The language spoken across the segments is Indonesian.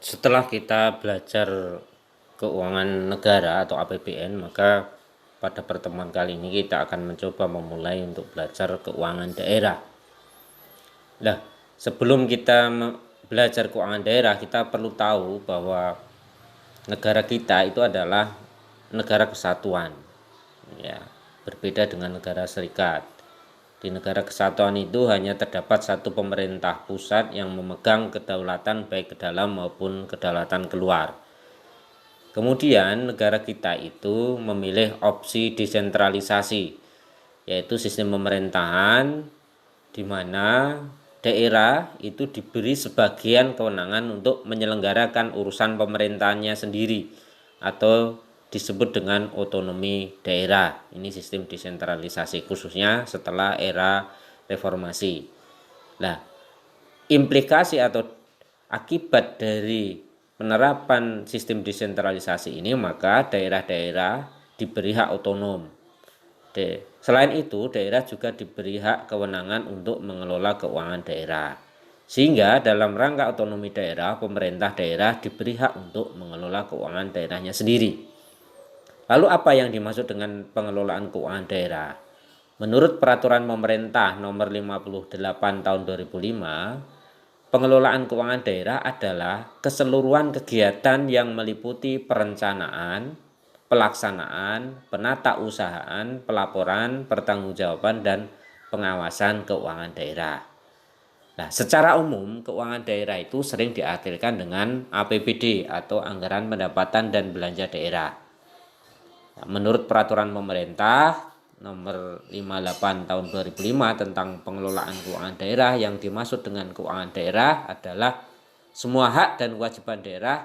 Setelah kita belajar keuangan negara atau APBN, maka pada pertemuan kali ini kita akan mencoba memulai untuk belajar keuangan daerah. Nah, sebelum kita belajar keuangan daerah, kita perlu tahu bahwa negara kita itu adalah negara kesatuan, ya, berbeda dengan negara serikat. Di negara kesatuan itu hanya terdapat satu pemerintah pusat yang memegang kedaulatan baik ke dalam maupun kedaulatan keluar. Kemudian negara kita itu memilih opsi desentralisasi, yaitu sistem pemerintahan di mana daerah itu diberi sebagian kewenangan untuk menyelenggarakan urusan pemerintahannya sendiri atau disebut dengan otonomi daerah. Ini sistem desentralisasi khususnya setelah era reformasi. Nah, implikasi atau akibat dari penerapan sistem desentralisasi ini, maka daerah-daerah diberi hak otonom. Selain itu, daerah juga diberi hak kewenangan untuk mengelola keuangan daerah. Sehingga dalam rangka otonomi daerah, pemerintah daerah diberi hak untuk mengelola keuangan daerahnya sendiri. Lalu apa yang dimaksud dengan pengelolaan keuangan daerah? Menurut peraturan pemerintah nomor 58 tahun 2005, pengelolaan keuangan daerah adalah keseluruhan kegiatan yang meliputi perencanaan, pelaksanaan, penatausahaan, pelaporan, pertanggungjawaban, dan pengawasan keuangan daerah. Nah, secara umum keuangan daerah itu sering diartikan dengan APBD atau Anggaran Pendapatan dan Belanja Daerah. Nah, menurut peraturan pemerintah nomor 58 tahun 2005 tentang pengelolaan keuangan daerah, yang dimaksud dengan keuangan daerah adalah semua hak dan kewajiban daerah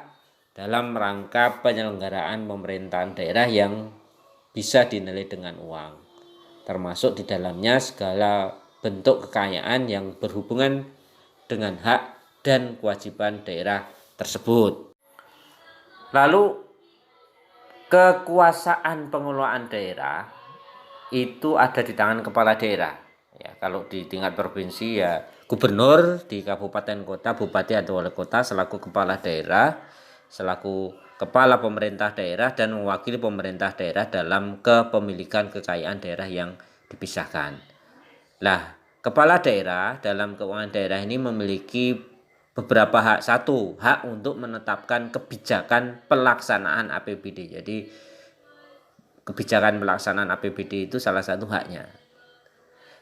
dalam rangka penyelenggaraan pemerintahan daerah yang bisa dinilai dengan uang, termasuk di dalamnya segala bentuk kekayaan yang berhubungan dengan hak dan kewajiban daerah tersebut. Lalu kekuasaan pengelolaan daerah itu ada di tangan kepala daerah. Ya, kalau di tingkat provinsi ya gubernur, di kabupaten kota bupati atau wali kota selaku kepala daerah, selaku kepala pemerintah daerah dan mewakili pemerintah daerah dalam kepemilikan kekayaan daerah yang dipisahkan. Nah, kepala daerah dalam keuangan daerah ini memiliki beberapa hak. Satu, hak untuk menetapkan kebijakan pelaksanaan APBD. Jadi kebijakan pelaksanaan APBD itu salah satu haknya.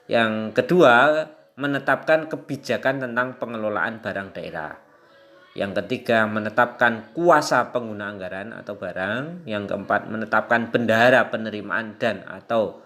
Yang kedua, menetapkan kebijakan tentang pengelolaan barang daerah. Yang ketiga, menetapkan kuasa pengguna anggaran atau barang. Yang keempat, menetapkan bendahara penerimaan dan atau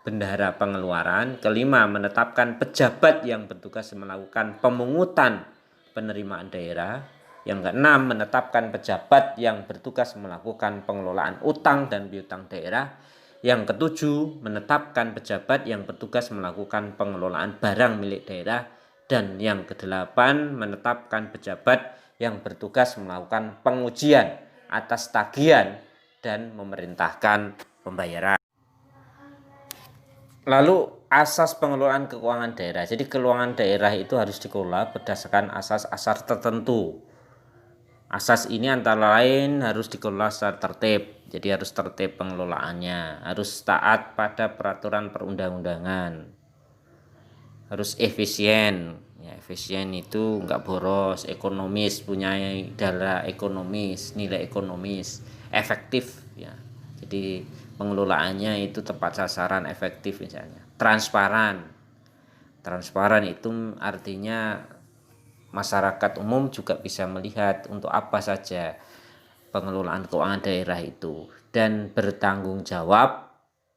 bendahara pengeluaran. Kelima, menetapkan pejabat yang bertugas melakukan pemungutan penerimaan daerah. Yang keenam, menetapkan pejabat yang bertugas melakukan pengelolaan utang dan piutang daerah. Yang ketujuh, menetapkan pejabat yang bertugas melakukan pengelolaan barang milik daerah. Dan yang kedelapan, menetapkan pejabat yang bertugas melakukan pengujian atas tagihan dan memerintahkan pembayaran. Lalu asas pengelolaan keuangan daerah. Jadi keuangan daerah itu harus dikelola berdasarkan asas-asas tertentu. Asas ini antara lain harus dikelola secara tertib. Jadi harus tertib pengelolaannya, harus taat pada peraturan perundang-undangan, harus efisien. Ya, efisien itu enggak boros, ekonomis, punya dana ekonomis, nilai ekonomis, efektif ya. Jadi pengelolaannya itu tepat sasaran, efektif misalnya. Transparan. Transparan itu artinya masyarakat umum juga bisa melihat untuk apa saja pengelolaan keuangan daerah itu, dan bertanggung jawab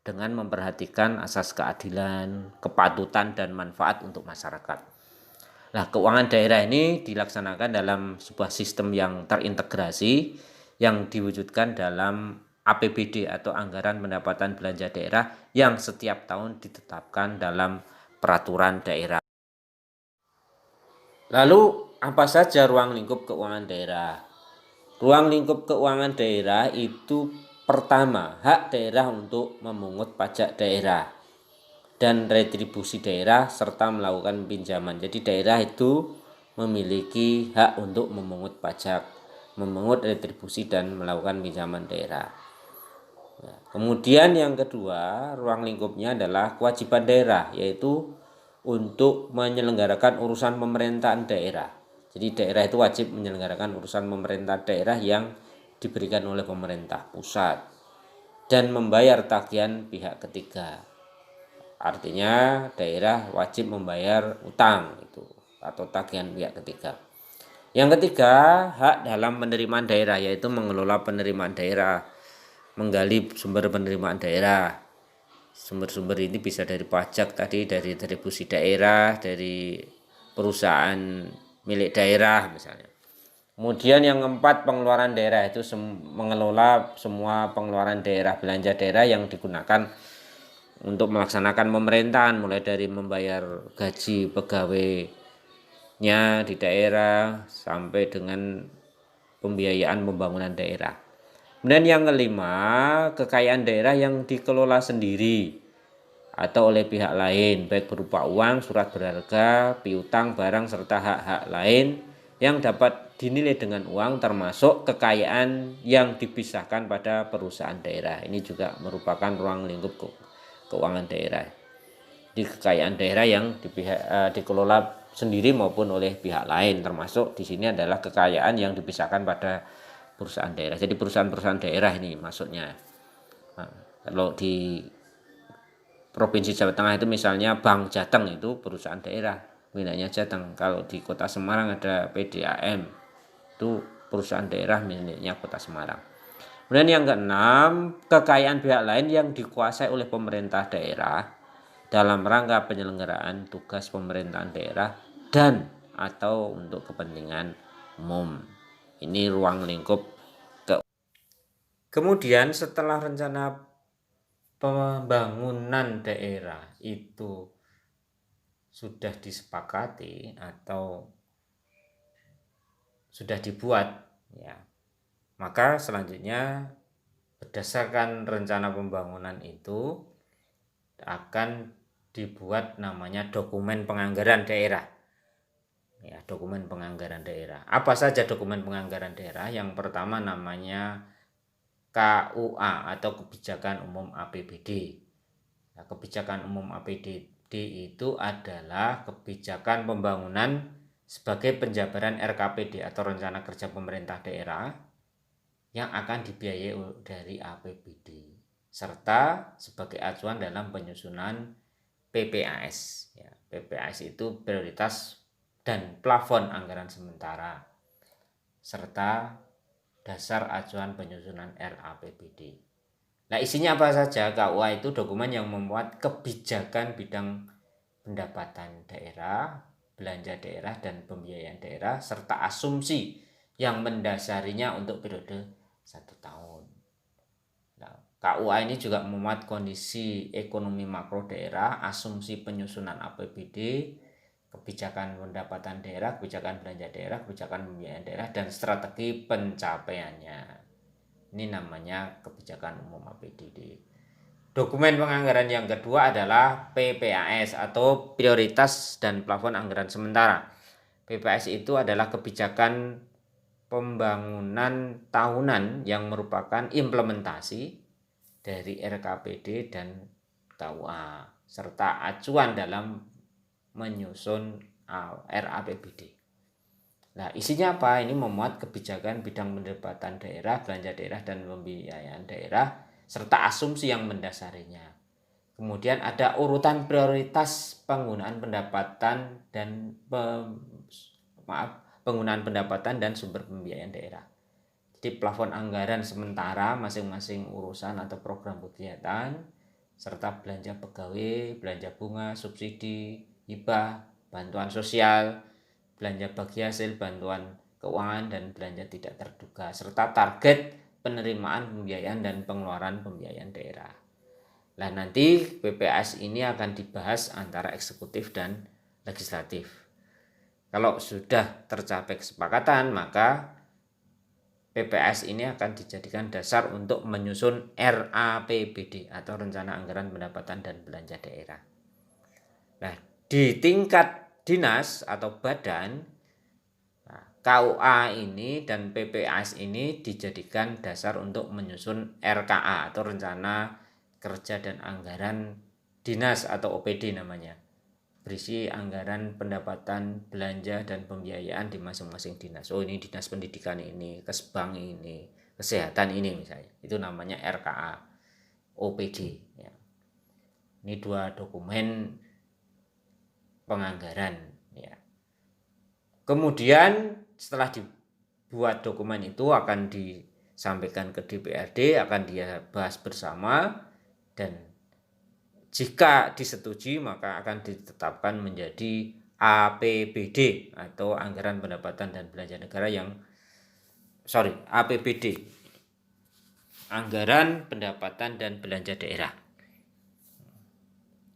dengan memperhatikan asas keadilan, kepatutan, dan manfaat untuk masyarakat. Nah, keuangan daerah ini dilaksanakan dalam sebuah sistem yang terintegrasi yang diwujudkan dalam APBD atau Anggaran Pendapatan Belanja Daerah yang setiap tahun ditetapkan dalam peraturan daerah. Lalu apa saja ruang lingkup keuangan daerah? Ruang lingkup keuangan daerah itu pertama, hak daerah untuk memungut pajak daerah dan retribusi daerah serta melakukan pinjaman. Jadi daerah itu memiliki hak untuk memungut pajak, memungut retribusi dan melakukan pinjaman daerah. Ya. Kemudian yang kedua, ruang lingkupnya adalah kewajiban daerah, yaitu untuk menyelenggarakan urusan pemerintahan daerah. Jadi daerah itu wajib menyelenggarakan urusan pemerintah daerah yang diberikan oleh pemerintah pusat dan membayar tagihan pihak ketiga. Artinya daerah wajib membayar utang itu atau tagihan pihak ketiga. Yang ketiga, hak dalam penerimaan daerah, yaitu mengelola penerimaan daerah, menggali sumber penerimaan daerah. Sumber-sumber ini bisa dari pajak tadi, dari retribusi daerah, dari perusahaan milik daerah misalnya. Kemudian yang keempat, pengeluaran daerah, itu mengelola semua pengeluaran daerah, belanja daerah yang digunakan untuk melaksanakan pemerintahan, mulai dari membayar gaji pegawainya di daerah sampai dengan pembiayaan pembangunan daerah. Kemudian yang kelima, kekayaan daerah yang dikelola sendiri atau oleh pihak lain, baik berupa uang, surat berharga, piutang, barang, serta hak-hak lain yang dapat dinilai dengan uang, termasuk kekayaan yang dipisahkan pada perusahaan daerah. Ini juga merupakan ruang lingkup keuangan daerah. Di kekayaan daerah yang dikelola sendiri maupun oleh pihak lain, termasuk di sini adalah kekayaan yang dipisahkan pada perusahaan daerah. Jadi perusahaan-perusahaan daerah ini maksudnya. Nah, kalau di Provinsi Jawa Tengah itu misalnya Bank Jateng, itu perusahaan daerah, miliknya Jateng. Kalau di Kota Semarang ada PDAM, itu perusahaan daerah miliknya Kota Semarang. Kemudian yang keenam, kekayaan pihak lain yang dikuasai oleh pemerintah daerah dalam rangka penyelenggaraan tugas pemerintahan daerah dan atau untuk kepentingan umum. Ini ruang lingkup Kemudian setelah rencana pembangunan daerah itu sudah disepakati atau sudah dibuat, ya, maka selanjutnya berdasarkan rencana pembangunan itu akan dibuat namanya dokumen penganggaran daerah. Ya, dokumen penganggaran daerah. Apa saja dokumen penganggaran daerah? Yang pertama namanya KUA atau Kebijakan Umum APBD. Nah, Kebijakan Umum APBD itu adalah kebijakan pembangunan sebagai penjabaran RKPD atau Rencana Kerja Pemerintah Daerah yang akan dibiayai dari APBD serta sebagai acuan dalam penyusunan PPAS. Ya, PPAS itu prioritas dan plafon anggaran sementara serta dasar acuan penyusunan RAPBD. Nah, isinya apa saja? KUA itu dokumen yang memuat kebijakan bidang pendapatan daerah, belanja daerah, dan pembiayaan daerah, serta asumsi yang mendasarinya untuk periode 1 tahun. Nah, KUA ini juga memuat kondisi ekonomi makro daerah, asumsi penyusunan APBD, kebijakan pendapatan daerah, kebijakan belanja daerah, kebijakan pembiayaan daerah, dan strategi pencapaiannya. Ini namanya kebijakan umum APBD. Dokumen penganggaran yang kedua adalah PPAS atau prioritas dan plafon anggaran sementara. PPAS itu adalah kebijakan pembangunan tahunan yang merupakan implementasi dari RKPD dan KUA serta acuan dalam menyusun RAPBD. Nah, isinya apa? Ini memuat kebijakan bidang pendapatan daerah, belanja daerah, dan pembiayaan daerah, serta asumsi yang mendasarinya. Kemudian ada urutan prioritas penggunaan pendapatan dan penggunaan pendapatan dan sumber pembiayaan daerah. Jadi plafon anggaran sementara masing-masing urusan atau program kegiatan, serta belanja pegawai, belanja bunga, subsidi, hibah, bantuan sosial, belanja bagi hasil bantuan keuangan, dan belanja tidak terduga, serta target penerimaan pembiayaan dan pengeluaran pembiayaan daerah. Nah, nanti PPAS ini akan dibahas antara eksekutif dan legislatif. Kalau sudah tercapai kesepakatan, maka PPAS ini akan dijadikan dasar untuk menyusun RAPBD atau Rencana Anggaran Pendapatan dan Belanja Daerah. Nah, di tingkat dinas atau badan KUA ini dan PPAS ini dijadikan dasar untuk menyusun RKA atau Rencana Kerja dan Anggaran Dinas atau OPD namanya. Berisi anggaran pendapatan, belanja, dan pembiayaan di masing-masing dinas. Oh, ini dinas pendidikan ini, kesbang ini, kesehatan ini misalnya. Itu namanya RKA, OPD. Ya. Ini 2 dokumen penganggaran. Ya. Kemudian setelah dibuat dokumen itu akan disampaikan ke DPRD, akan dia bahas bersama, dan jika disetujui maka akan ditetapkan menjadi APBD atau Anggaran Pendapatan dan Belanja Negara APBD, Anggaran Pendapatan dan Belanja Daerah.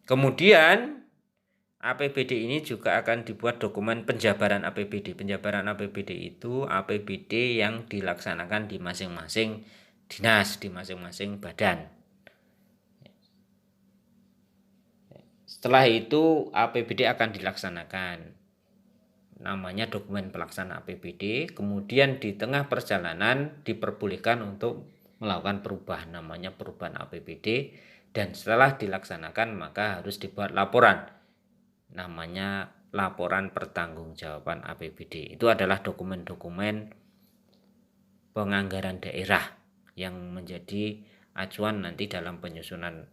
Kemudian APBD ini juga akan dibuat dokumen penjabaran APBD. Penjabaran APBD itu APBD yang dilaksanakan di masing-masing dinas, di masing-masing badan. Setelah itu APBD akan dilaksanakan. Namanya dokumen pelaksana APBD. Kemudian di tengah perjalanan diperbolehkan untuk melakukan perubahan, namanya perubahan APBD. Dan setelah dilaksanakan maka harus dibuat laporan, namanya laporan pertanggungjawaban APBD. Itu adalah dokumen-dokumen penganggaran daerah yang menjadi acuan nanti dalam penyusunan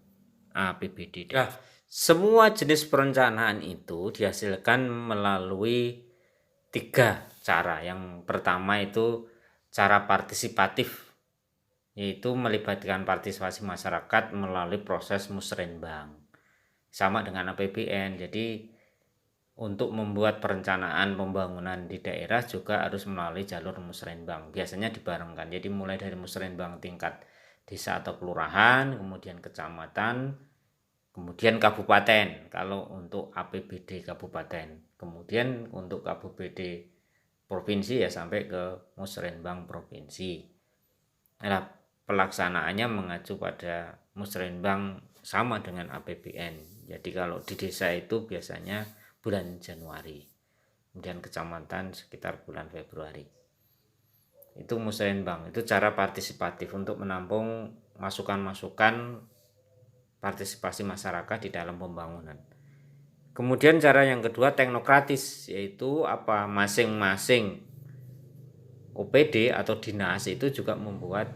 APBD. Nah, semua jenis perencanaan itu dihasilkan melalui 3 cara. Yang pertama itu cara partisipatif, yaitu melibatkan partisipasi masyarakat melalui proses musrenbang. Sama dengan APBN. Jadi untuk membuat perencanaan pembangunan di daerah juga harus melalui jalur musrenbang. Biasanya dibarengkan. Jadi mulai dari musrenbang tingkat desa atau kelurahan, kemudian kecamatan, kemudian kabupaten kalau untuk APBD kabupaten, kemudian untuk APBD provinsi ya sampai ke musrenbang provinsi. Nah, pelaksanaannya mengacu pada musrenbang sama dengan APBN. Jadi kalau di desa itu biasanya bulan Januari, kemudian kecamatan sekitar bulan Februari. Itu musrenbang, itu cara partisipatif untuk menampung masukan-masukan partisipasi masyarakat di dalam pembangunan. Kemudian cara yang kedua teknokratis, yaitu masing-masing OPD atau dinas itu juga membuat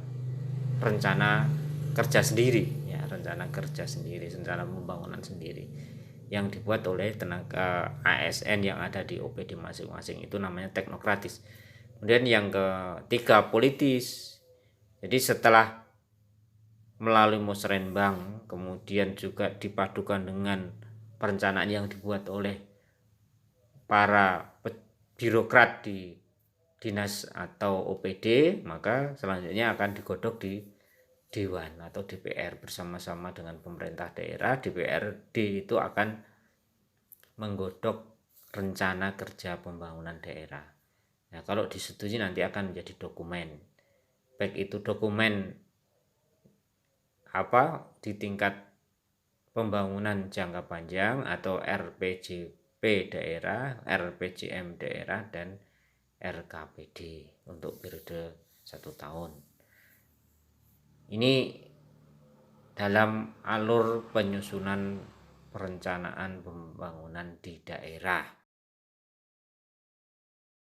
rencana kerja sendiri, ya, rencana kerja sendiri, rencana pembangunan sendiri yang dibuat oleh tenaga ASN yang ada di OPD masing-masing. Itu namanya teknokratis. Kemudian yang ketiga politis. Jadi setelah melalui musrenbang, kemudian juga dipadukan dengan perencanaan yang dibuat oleh para birokrat di dinas atau OPD, maka selanjutnya akan digodok di Dewan atau DPR bersama-sama dengan pemerintah daerah. DPRD itu akan menggodok rencana kerja pembangunan daerah. Nah, kalau disetujui nanti akan menjadi dokumen. Baik itu dokumen di tingkat pembangunan jangka panjang atau RPJP daerah, RPJM daerah, dan RKPD untuk periode 1 tahun. Ini dalam alur penyusunan perencanaan pembangunan di daerah.